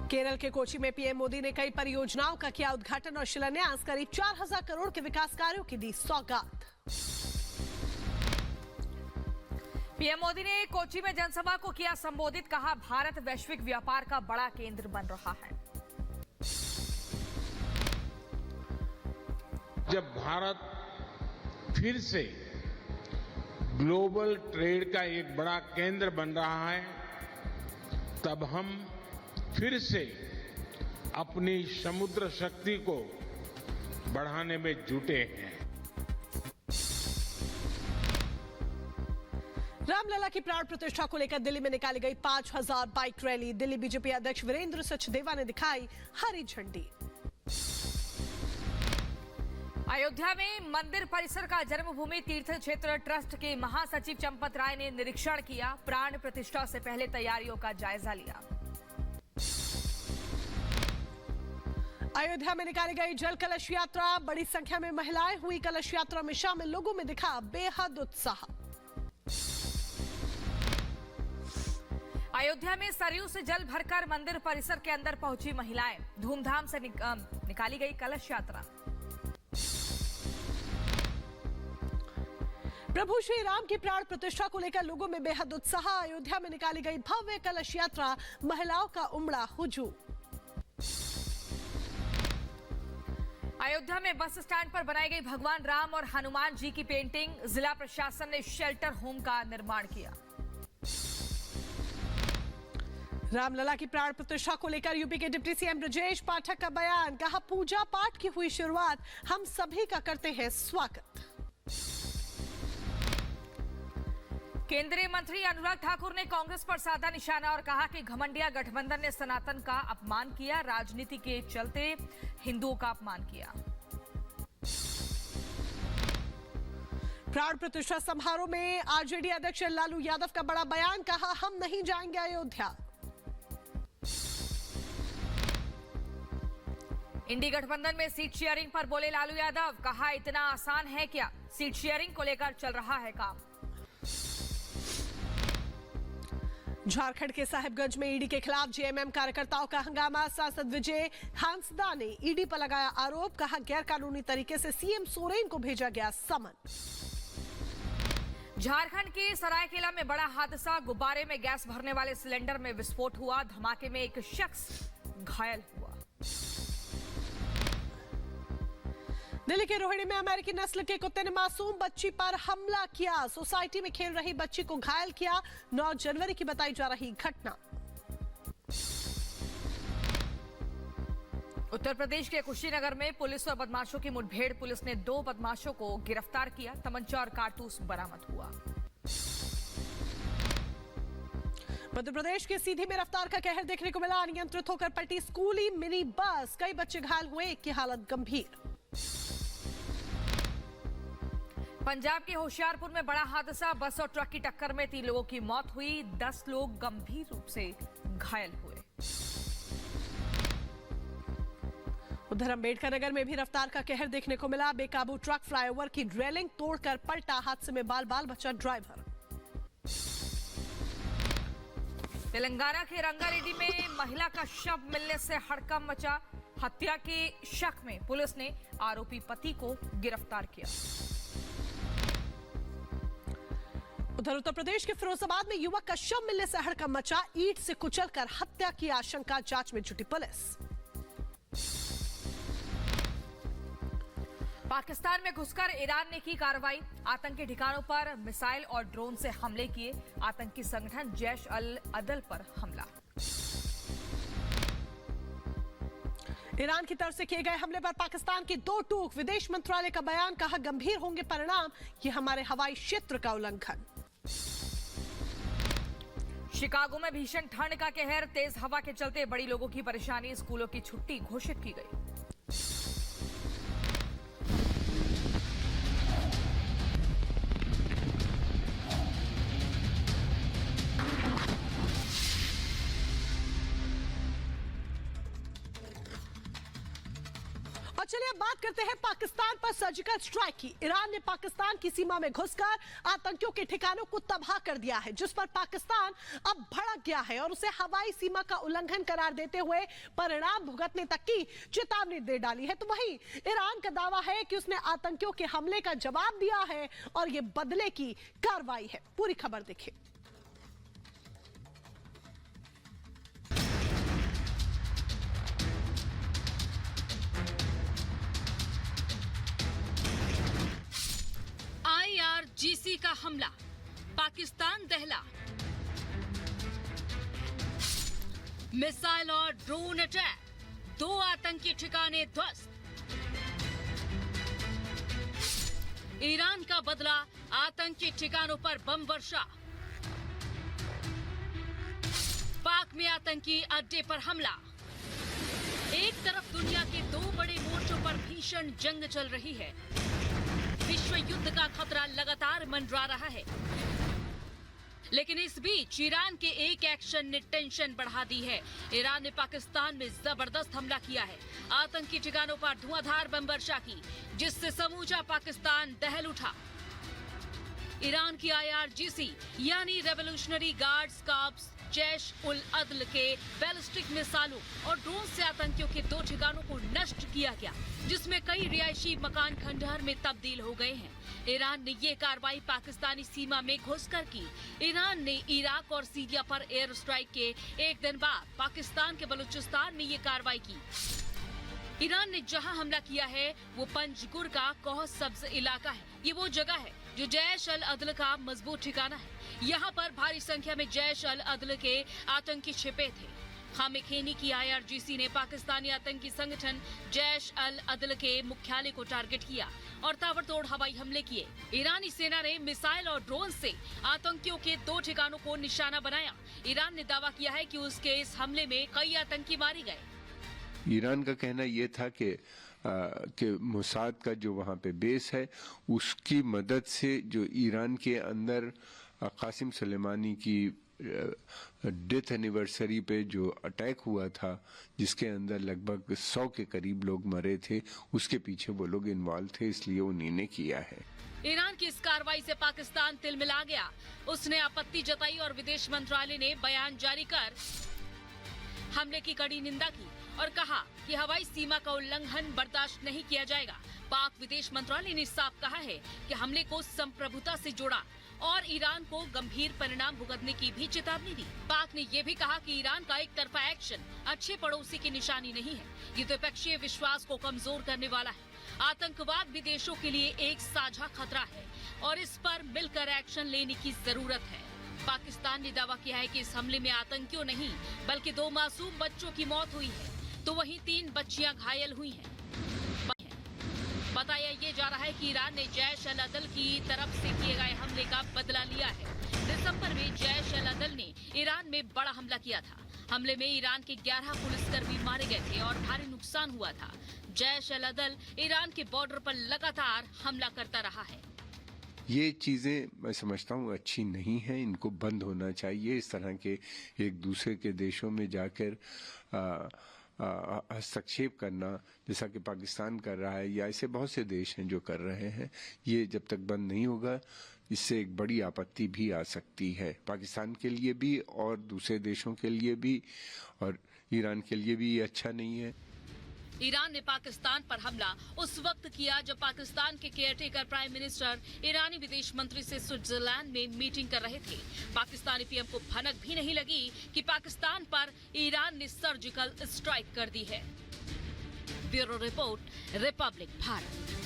केरल के कोची में पीएम मोदी ने कई परियोजनाओं का किया उद्घाटन और शिलान्यास। करीब 4000 करोड़ के विकास कार्यों की दी सौगात। पीएम मोदी ने कोची में जनसभा को किया संबोधित। कहा, भारत वैश्विक व्यापार का बड़ा केंद्र बन रहा है। जब भारत फिर से ग्लोबल ट्रेड का एक बड़ा केंद्र बन रहा है, तब हम फिर से अपनी समुद्र शक्ति को बढ़ाने में जुटे हैं। रामलला की प्राण प्रतिष्ठा को लेकर दिल्ली में निकाली गई 5000 बाइक रैली। दिल्ली बीजेपी अध्यक्ष वीरेंद्र सचदेवा ने दिखाई हरी झंडी। अयोध्या में मंदिर परिसर का जन्मभूमि तीर्थ क्षेत्र ट्रस्ट के महासचिव चंपत राय ने निरीक्षण किया। प्राण प्रतिष्ठा से पहले तैयारियों का जायजा लिया। अयोध्या में निकाली गई जल कलश यात्रा। बड़ी संख्या में महिलाएं हुई कलश यात्रा में शामिल। लोगों में दिखा बेहद उत्साह। अयोध्या में सरयू से जल भरकर मंदिर परिसर के अंदर पहुंची महिलाएं। धूमधाम से निकाली गई कलश यात्रा। प्रभु श्री राम की प्राण प्रतिष्ठा को लेकर लोगों में बेहद उत्साह। अयोध्या में निकाली गई भव्य कलश यात्रा। महिलाओं का उमड़ा हुजूम। अयोध्या में बस स्टैंड पर बनाई गई भगवान राम और हनुमान जी की पेंटिंग। जिला प्रशासन ने शेल्टर होम का निर्माण किया। रामलला की प्राण प्रतिष्ठा को लेकर यूपी के डिप्टी सीएम ब्रजेश पाठक का बयान। कहा, पूजा पाठ की हुई शुरुआत, हम सभी का करते हैं स्वागत। केंद्रीय मंत्री अनुराग ठाकुर ने कांग्रेस पर साधा निशाना और कहा कि घमंडिया गठबंधन ने सनातन का अपमान किया। राजनीति के चलते हिंदुओं का अपमान किया। प्राण प्रतिष्ठा समारोह में आरजेडी अध्यक्ष लालू यादव का बड़ा बयान। कहा, हम नहीं जाएंगे अयोध्या। इंडी गठबंधन में सीट शेयरिंग पर बोले लालू यादव। कहा, इतना आसान है क्या? सीट शेयरिंग को लेकर चल रहा है काम। झारखंड के साहिबगंज में ईडी के खिलाफ जेएमएम कार्यकर्ताओं का हंगामा। सांसद विजय हांसदा ने ईडी पर लगाया आरोप। कहा, गैरकानूनी तरीके से सीएम सोरेन को भेजा गया समन। झारखंड के सरायकेला में बड़ा हादसा। गुब्बारे में गैस भरने वाले सिलेंडर में विस्फोट हुआ। धमाके में एक शख्स घायल हुआ। दिल्ली के रोहिणी में अमेरिकी नस्ल के कुत्ते ने मासूम बच्ची पर हमला किया। सोसाइटी में खेल रही बच्ची को घायल किया। 9 जनवरी की बताई जा रही घटना। उत्तर प्रदेश के कुशीनगर में पुलिस और बदमाशों की मुठभेड़। पुलिस ने 2 बदमाशों को गिरफ्तार किया। तमंचा और कारतूस बरामद हुआ। मध्य प्रदेश के सीधी में रफ्तार का कहर देखने को मिला। अनियंत्रित होकर पलटी स्कूली मिनी बस। कई बच्चे घायल हुए, एक की हालत गंभीर। पंजाब के होशियारपुर में बड़ा हादसा। बस और ट्रक की टक्कर में 3 लोगों की मौत हुई। 10 लोग गंभीर रूप से घायल हुए। उधर अंबेडकर नगर में भी रफ्तार का कहर देखने को मिला। बेकाबू ट्रक फ्लाईओवर की रेलिंग तोड़कर पलटा। हादसे में बाल बाल बचा ड्राइवर। तेलंगाना के रंगारेड्डी में महिला का शव मिलने से हड़कंप मचा। हत्या के शक में पुलिस ने आरोपी पति को गिरफ्तार किया। उधर उत्तर प्रदेश के फिरोजाबाद में युवक का शव मिलने से हड़कंप मचा। ईंट से कुचलकर हत्या की आशंका। जांच में जुटी पुलिस। पाकिस्तान में घुसकर ईरान ने की कार्रवाई। आतंकी ठिकानों पर मिसाइल और ड्रोन से हमले किए। आतंकी संगठन जैश अल अदल पर हमला। ईरान की तरफ से किए गए हमले पर पाकिस्तान की 2 टूक। विदेश मंत्रालय का बयान। कहा, गंभीर होंगे परिणाम। ये हमारे हवाई क्षेत्र का उल्लंघन। शिकागो में भीषण ठंड का कहर। तेज हवा के चलते बड़ी लोगों की परेशानी। स्कूलों की छुट्टी घोषित की गई। और चलिए चलिए अब बात करते हैं पाकिस्तान पर सर्जिकल स्ट्राइक की। ईरान ने पाकिस्तान की सीमा में घुसकर आतंकियों के ठिकानों को तबाह कर दिया है, जिस पर पाकिस्तान अब भड़क गया है और उसे हवाई सीमा का उल्लंघन करार देते हुए परिणाम भुगतने तक की चेतावनी दे डाली है। तो वहीं ईरान का दावा है कि उसने आतंकियों के हमले का जवाब दिया है और यह बदले की कार्रवाई है। पूरी खबर देखिए। IRGC का हमला, पाकिस्तान दहला। मिसाइल और ड्रोन अटैक, 2 आतंकी ठिकाने ध्वस्त। ईरान का बदला, आतंकी ठिकानों पर बम वर्षा। पाक में आतंकी अड्डे पर हमला। एक तरफ दुनिया के 2 बड़े मोर्चों पर भीषण जंग चल रही है। विश्व युद्ध का खतरा लगातार मंडरा रहा है, लेकिन इस बीच ईरान के एक एक्शन ने टेंशन बढ़ा दी है। ईरान ने पाकिस्तान में जबरदस्त हमला किया है, आतंकी ठिकानों पर धुआंधार बम वर्षा की, जिससे समूचा पाकिस्तान दहल उठा। ईरान की IRGC यानी रेवोल्यूशनरी गार्ड्स कॉर्प्स जैश उल अदल के बैलिस्टिक मिसाइलों और ड्रोन से आतंकियों के 2 ठिकानों को नष्ट किया गया, जिसमें कई रिहायशी मकान खंडहर में तब्दील हो गए हैं। ईरान ने ये कार्रवाई पाकिस्तानी सीमा में घुसकर की। ईरान ने इराक और सीरिया पर एयर स्ट्राइक के एक दिन बाद पाकिस्तान के बलूचिस्तान में ये कार्रवाई की। ईरान ने जहां हमला किया है वो पंजगुर का कौह सब्ज इलाका है। ये वो जगह है जो जैश अल अदल का मजबूत ठिकाना है। यहाँ पर भारी संख्या में जैश अल अदल के आतंकी छिपे थे। खामेखेनी की IRGC ने पाकिस्तानी आतंकी संगठन जैश अल अदल के मुख्यालय को टारगेट किया और ताबड़तोड़ हवाई हमले किए। ईरानी सेना ने मिसाइल और ड्रोन से आतंकियों के 2 ठिकानों को निशाना बनाया। ईरान ने दावा किया है कि उसके इस हमले में कई आतंकी मारे गए। ईरान का कहना यह था कि मोसाद का जो वहाँ पे बेस है उसकी मदद से जो ईरान के अंदर कासिम सुलेमानी की डेथ एनिवर्सरी पे जो अटैक हुआ था, जिसके अंदर लगभग 100 के करीब लोग मरे थे, उसके पीछे वो लोग इन्वॉल्व थे, इसलिए उन्हीं ने किया है। ईरान की इस कार्रवाई से पाकिस्तान तिलमिला गया। उसने आपत्ति जताई और विदेश मंत्रालय ने बयान जारी कर हमले की कड़ी निंदा की और कहा कि हवाई सीमा का उल्लंघन बर्दाश्त नहीं किया जाएगा। पाक विदेश मंत्रालय ने साफ कहा है कि हमले को संप्रभुता से जोड़ा और ईरान को गंभीर परिणाम भुगतने की भी चेतावनी दी। पाक ने यह भी कहा कि ईरान का एक तरफा एक्शन अच्छे पड़ोसी की निशानी नहीं है, ये द्विपक्षीय विश्वास को कमजोर करने वाला है। आतंकवाद भी देशों के लिए एक साझा खतरा है और इस पर मिलकर एक्शन लेने की जरूरत है। पाकिस्तान ने दावा किया है कि इस हमले में आतंकियों नहीं बल्कि 2 मासूम बच्चों की मौत हुई है, तो वहीं 3 बच्चियां घायल हुई हैं। बताया ये जा रहा है कि ईरान ने जैश अल अदल की तरफ से किए गए हमले का बदला लिया है। दिसंबर में जैश अल अदल ने ईरान में बड़ा हमला किया था। हमले में ईरान के 11 पुलिसकर्मी मारे गए थे और भारी नुकसान हुआ था। जैश अल अदल ईरान के बॉर्डर पर लगातार हमला करता रहा है। ये चीज़ें मैं समझता हूँ अच्छी नहीं है, इनको बंद होना चाहिए। इस तरह के एक दूसरे के देशों में जाकर हस्तक्षेप करना, जैसा कि पाकिस्तान कर रहा है या ऐसे बहुत से देश हैं जो कर रहे हैं, ये जब तक बंद नहीं होगा इससे एक बड़ी आपत्ति भी आ सकती है, पाकिस्तान के लिए भी और दूसरे देशों के लिए भी, और ईरान के लिए भी ये अच्छा नहीं है। ईरान ने पाकिस्तान पर हमला उस वक्त किया जब पाकिस्तान के केयरटेकर प्राइम मिनिस्टर ईरानी विदेश मंत्री से स्विट्जरलैंड में मीटिंग कर रहे थे। पाकिस्तानी पीएम को भनक भी नहीं लगी कि पाकिस्तान पर ईरान ने सर्जिकल स्ट्राइक कर दी है। Bureau report, Republic Bharat.